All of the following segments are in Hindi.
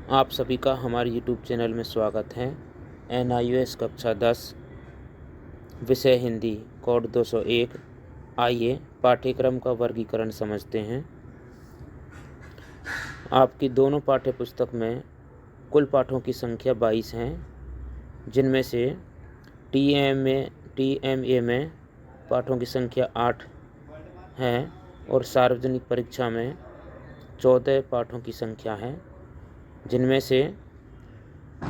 आप सभी का हमारे YouTube चैनल में स्वागत है। NIOS कक्षा 10 विषय हिंदी कोड 201। आइए पाठ्यक्रम का वर्गीकरण समझते हैं। आपकी दोनों पाठ्य पुस्तक में कुल पाठों की संख्या 22 हैं, जिनमें से TMA में पाठों की संख्या 8 है और सार्वजनिक परीक्षा में 14 पाठों की संख्या है, जिनमें से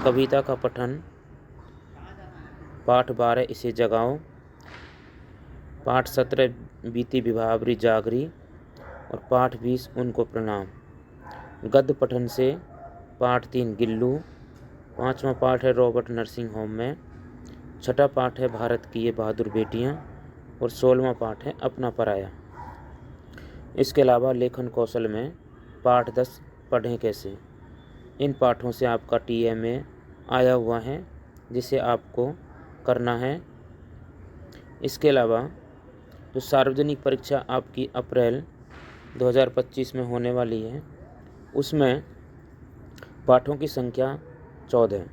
कविता का पठन पाठ 12 इसे जगाओ, पाठ 17 बीती विभावरी जागरी और पाठ 20 उनको प्रणाम। गद्य पठन से पाठ 3 गिल्लू, 5वां पाठ है रॉबर्ट नर्सिंग होम में, 6ठा पाठ है भारत की ये बहादुर बेटियां और 16वां पाठ है अपना पराया। इसके अलावा लेखन कौशल में पाठ 10 पढ़ें कैसे। इन पाठों से आपका TMA आया हुआ है, जिसे आपको करना है। इसके अलावा जो सार्वजनिक परीक्षा आपकी अप्रैल 2025 में होने वाली है, उसमें पाठों की संख्या 14।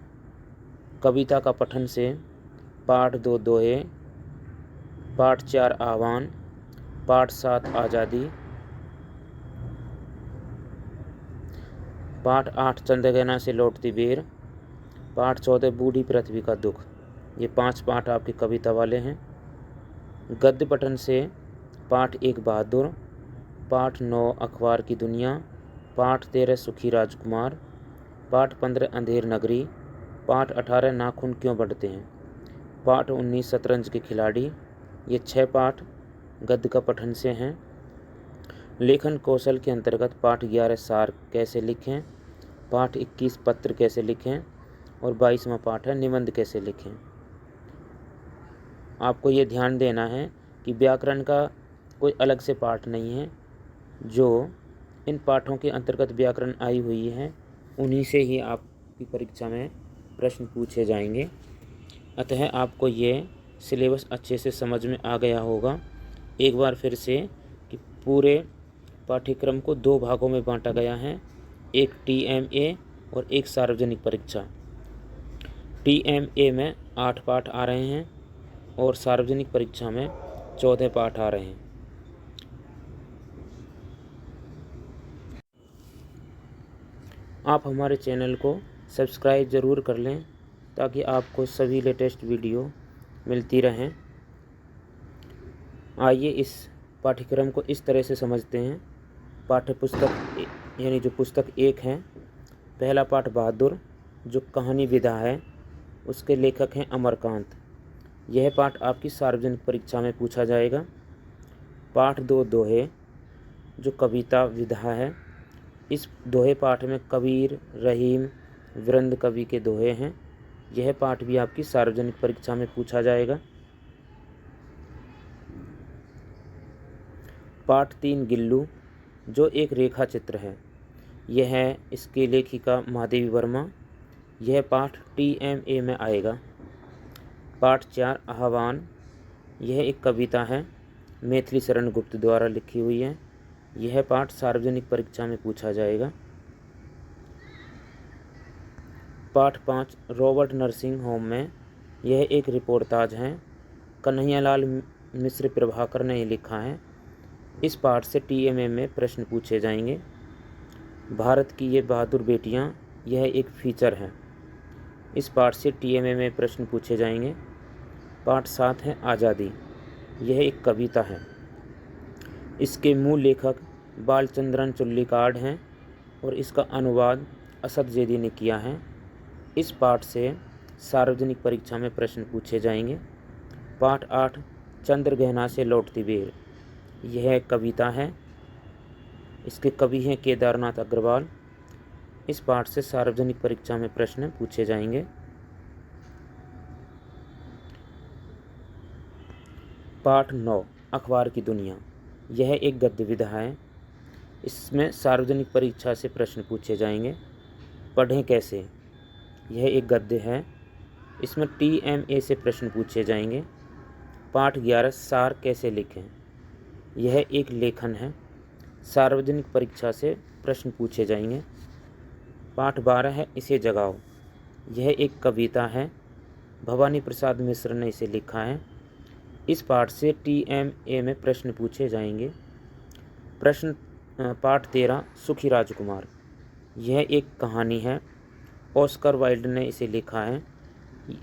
कविता का पठन से पाठ 2 दोहे, पाठ 4 आह्वान, पाठ 7 आज़ादी, पाठ 8 चंद्रगहना से लौटती बेर, पाठ 14 बूढ़ी पृथ्वी का दुख। ये 5 पाठ आपके कविता वाले हैं। गद्य पठन से पाठ 1 बहादुर, पाठ 9 अखबार की दुनिया, पाठ 13 सुखी राजकुमार, पाठ 15 अंधेर नगरी, पाठ 18 नाखून क्यों बढ़ते हैं, पाठ 19 शतरंज के खिलाड़ी। ये 6 पाठ गद्य का पठन से हैं। लेखन कौशल के अंतर्गत पाठ 11 सार कैसे लिखें, पाठ 21 पत्र कैसे लिखें और 22वां पाठ है निबंध कैसे लिखें। आपको ये ध्यान देना है कि व्याकरण का कोई अलग से पाठ नहीं है। जो इन पाठों के अंतर्गत व्याकरण आई हुई है, उन्हीं से ही आपकी परीक्षा में प्रश्न पूछे जाएंगे। अतः आपको ये सिलेबस अच्छे से समझ में आ गया होगा। एक बार फिर से कि पूरे पाठ्यक्रम को 2 भागों में बांटा गया है, एक TMA और एक सार्वजनिक परीक्षा। TMA में 8 पाठ आ रहे हैं और सार्वजनिक परीक्षा में 14 पाठ आ रहे हैं। आप हमारे चैनल को सब्सक्राइब ज़रूर कर लें, ताकि आपको सभी लेटेस्ट वीडियो मिलती रहें। आइए इस पाठ्यक्रम को इस तरह से समझते हैं। पाठ्य पुस्तक यानी जो पुस्तक 1 है, पहला पाठ बहादुर, जो कहानी विधा है, उसके लेखक हैं अमरकांत। यह पाठ आपकी सार्वजनिक परीक्षा में पूछा जाएगा। पाठ 2 दोहे, जो कविता विधा है। इस दोहे पाठ में कबीर, रहीम, वृंद कवि के दोहे हैं। यह पाठ भी आपकी सार्वजनिक परीक्षा में पूछा जाएगा। पाठ 3 गिल्लू, जो एक रेखा चित्र है। यह है इसकी लेखिका महादेवी वर्मा। यह पाठ TMA में आएगा। पाठ 4 आह्वान, यह एक कविता है, मैथिली शरण गुप्त द्वारा लिखी हुई है। यह पाठ सार्वजनिक परीक्षा में पूछा जाएगा। पाठ 5 रॉबर्ट नर्सिंग होम में, यह एक रिपोर्टाज है, कन्हैयालाल मिश्र प्रभाकर ने लिखा है। इस पाठ से TMA में प्रश्न पूछे जाएंगे। भारत की ये बहादुर बेटियां, यह एक फीचर है। इस पाठ से TMA में प्रश्न पूछे जाएंगे। पाठ 7 है आज़ादी, यह एक कविता है। इसके मूल लेखक बालचंद्रन चुल्लिकाड हैं और इसका अनुवाद असद जैदी ने किया है। इस पाठ से सार्वजनिक परीक्षा में प्रश्न पूछे जाएंगे। पाठ 8 चंद्रगहना से लौटती बेर, यह कविता है। इसके कवि हैं केदारनाथ अग्रवाल। इस पाठ से सार्वजनिक परीक्षा में प्रश्न पूछे जाएंगे। पाठ 9 अखबार की दुनिया, यह एक गद्य विधा है। इसमें सार्वजनिक परीक्षा से प्रश्न पूछे जाएंगे। पढ़ें कैसे, यह एक गद्य है। इसमें TMA से प्रश्न पूछे जाएंगे। पाठ 11 सार कैसे लिखें, यह एक लेखन है। सार्वजनिक परीक्षा से प्रश्न पूछे जाएंगे। पाठ 12 है इसे जगाओ। यह एक कविता है, भवानी प्रसाद मिश्र ने इसे लिखा है। इस पाठ से TMA में प्रश्न पूछे जाएंगे। प्रश्न पाठ 13 सुखी राजकुमार। यह एक कहानी है, ऑस्कर वाइल्ड ने इसे लिखा है।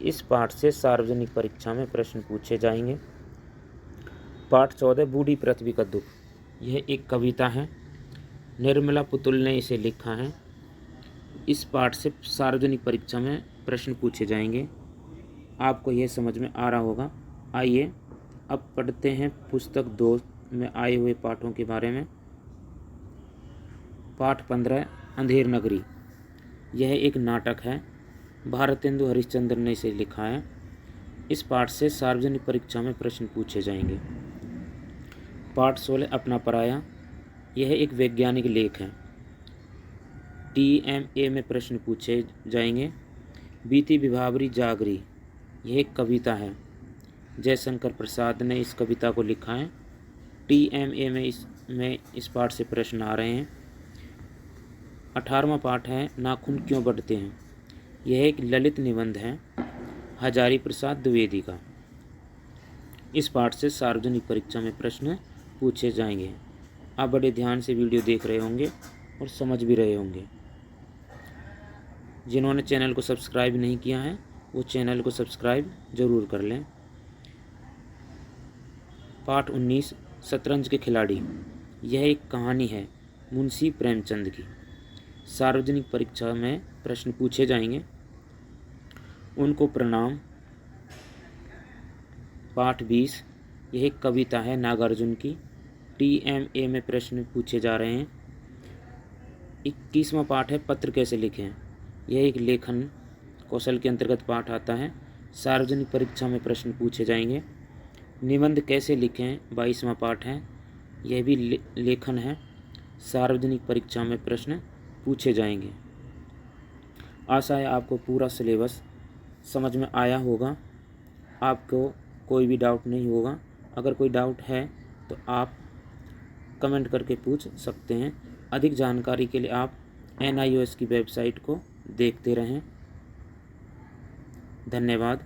इस पाठ से सार्वजनिक परीक्षा में प्रश्न पूछे जाएंगे। पाठ 14 बूढ़ी पृथ्वी का दुख। यह एक कविता है, निर्मला पुतुल ने इसे लिखा है। इस पाठ से सार्वजनिक परीक्षा में प्रश्न पूछे जाएंगे। आपको यह समझ में आ रहा होगा। आइए अब पढ़ते हैं पुस्तक 2 में आए हुए पाठों के बारे में। पाठ 15 अंधेर नगरी। यह एक नाटक है, भारतेंदु हरिश्चंद्र ने इसे लिखा है। इस पाठ से सार्वजनिक परीक्षा में प्रश्न पूछे जाएंगे। पाठ 16 अपना पराया। यह एक वैज्ञानिक लेख है, TMA में प्रश्न पूछे जाएंगे। बीती विभावरी जागरी। यह एक कविता है, जयशंकर प्रसाद ने इस कविता को लिखा है। TMA में इस पाठ से प्रश्न आ रहे हैं। 18वां पाठ है नाखून क्यों बढ़ते हैं। यह एक ललित निबंध है, हजारी प्रसाद द्विवेदी का। इस पाठ से सार्वजनिक परीक्षा में प्रश्न पूछे जाएंगे। आप बड़े ध्यान से वीडियो देख रहे होंगे और समझ भी रहे होंगे। जिन्होंने चैनल को सब्सक्राइब नहीं किया है वो चैनल को सब्सक्राइब जरूर कर लें। पाठ 19 शतरंज के खिलाड़ी। यह एक कहानी है, मुंशी प्रेमचंद की। सार्वजनिक परीक्षा में प्रश्न पूछे जाएंगे। उनको प्रणाम। पाठ 20 यह एक कविता है नागार्जुन की। TMA में प्रश्न पूछे जा रहे हैं। 21वां पाठ है पत्र कैसे लिखें। यह एक लेखन कौशल के अंतर्गत पाठ आता है। सार्वजनिक परीक्षा में प्रश्न पूछे जाएंगे। निबंध कैसे लिखें 22वां पाठ है। यह भी लेखन है, सार्वजनिक परीक्षा में प्रश्न पूछे जाएंगे। आशा है आपको पूरा सिलेबस समझ में आया होगा, आपको कोई भी डाउट नहीं होगा। अगर कोई डाउट है तो आप कमेंट करके पूछ सकते हैं। अधिक जानकारी के लिए आप NIOS की वेबसाइट को देखते रहें। धन्यवाद।